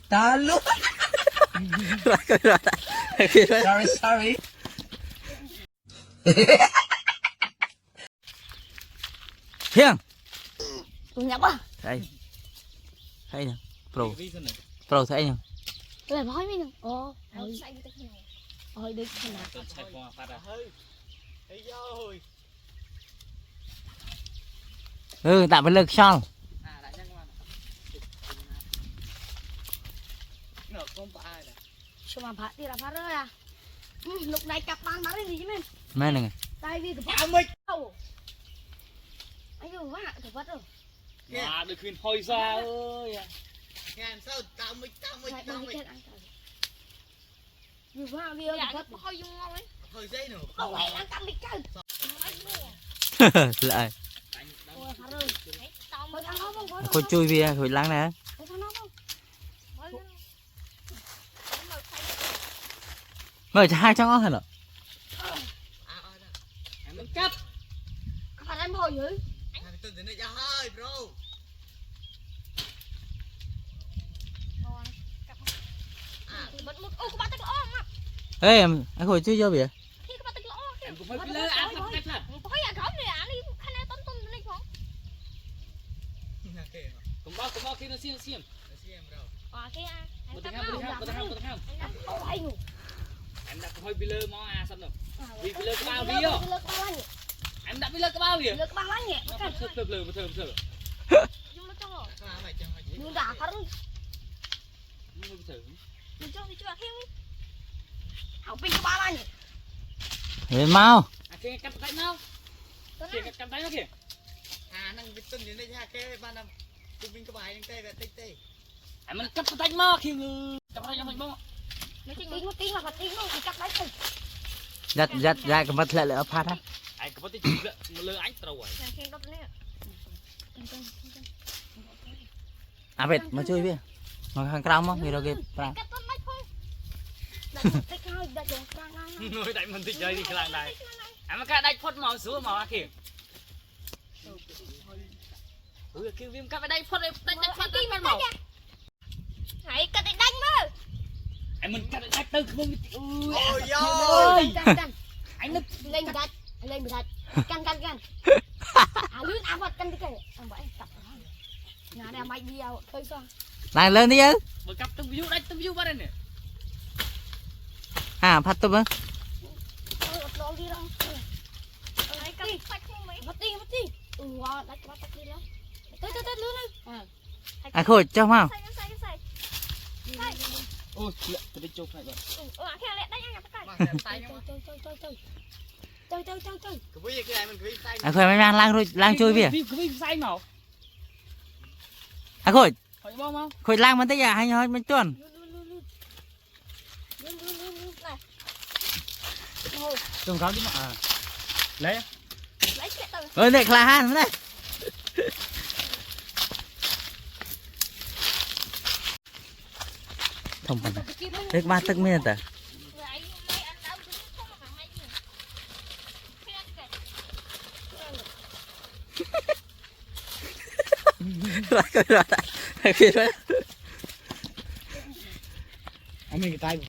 Talo. Sorry, sorry. Hiền. Tôi nhập á. Đây. Thấy nè. Pro thấy nè. Tôi làm hỏi mấy nè. Ồ. Ôi đi thế nào. Ừ, tạo với lực son. Sao mà phạt đi là phạt rồi à? Lúc này cặp ban bán gì chứ mình? Mấy này. Tại vì cái phạt mình. Anh dùng quá cái phạt rồi. Mà được khuyên thôi ra ơi. Ngàn sao tao mình. Dùng quá vì cái phạt hơi dùng ngon ấy. Hơi dây nữa. Không phải ăn cắm đi chơi. Lại. Ôi phạt rồi. Thôi ăn nó không. Khôi chui bia, khôi lắng nè. Thôi ăn nó không. Mở cho hai trong óc hả nè. Em muốn cắt. Các bạn em hồi dữ. Tôi đến đây ra hơi bro. Bật một ô các bạn tách lỗ mà. Ê em, anh khôi chui vô bia. Khi các bạn tách lỗ. Em cũng phải đi lên ăn thật cách thật. Có nhà khóc này ăn đi khăn này tông lên không? Cũng bao khi nó xiêm. Cái à. Một thằng ham. Ôi ngủ. Em đã hơi bị lơ món xong rồi. Vì bị lơ cái bao đi không? Em đã bị lơ cái bao gì? Lơ cái bao lắm nhẹ. Nó thơm. Nhưng nó cho. Nhưng đã phá rồi. Mình thử. Mình cho khéo đi. Hảo pin cái bao lắm nhẹ. Về mau. À kia cắt tay nào? Kia cắt tay nó kìa. Năng cái tuần đến đây ra cái ban năm. Cùng mình có bài những tay về tê. Em mình cắt tay mà khi cắt tay cho mình bông. Nó tiếng là tiếng nó thì cắt đấy thôi. Giật ra cái vật lại ở phát á. Anh có tí chụp lơ ánh trâu rồi. À vệt mà chui bia. Mà hàng cam không? Người đâu kịp. Cắt tắt máy thôi. Đặt thôi, đặt dùng căng ngang. Nuôi đại mình thích chơi đi cái làng này. Em mà cái đánh phốt màu xuống màu kìa. Ui kêu viêm cắt phải đánh phốt đánh màu. Hãy cắt đánh mà. Em mình cắt đánh từ không. Ôi ơi. Anh nức lên đặt, lên đặt. Căng. Lướt áo vật căng đi kìa. Ông bảo em cặp. Nhà này mày đi ao thôi sao? Lại lên đi chứ. Bởi cặp tung view vào đây nè. À phát tụm á. Nó đi đâu? Đấy cắt phách không mấy. Bắt đi. Wow, đánh bắt đi đó. Tới lướt lên. À khôi cho mau. Sai. Ôi, tôi đi chụp này rồi. Khéo lẹ đánh anh Mà cái kẹp tay không? Chơi. Cái búi cái này mình cái tay. À khôi mấy mang lang chui bia. Cái viêm say màu. À khôi. Hỏi bom không? Khôi lang mình tới giờ hay hơi mình tuần. Lướt này. Trông cáo chứ mà. Lấy. Lấy chuyện từ. Ơi này là han đấy. Thông bằng. Nước ba tức miên ta. Rồi. Anh mình cái tay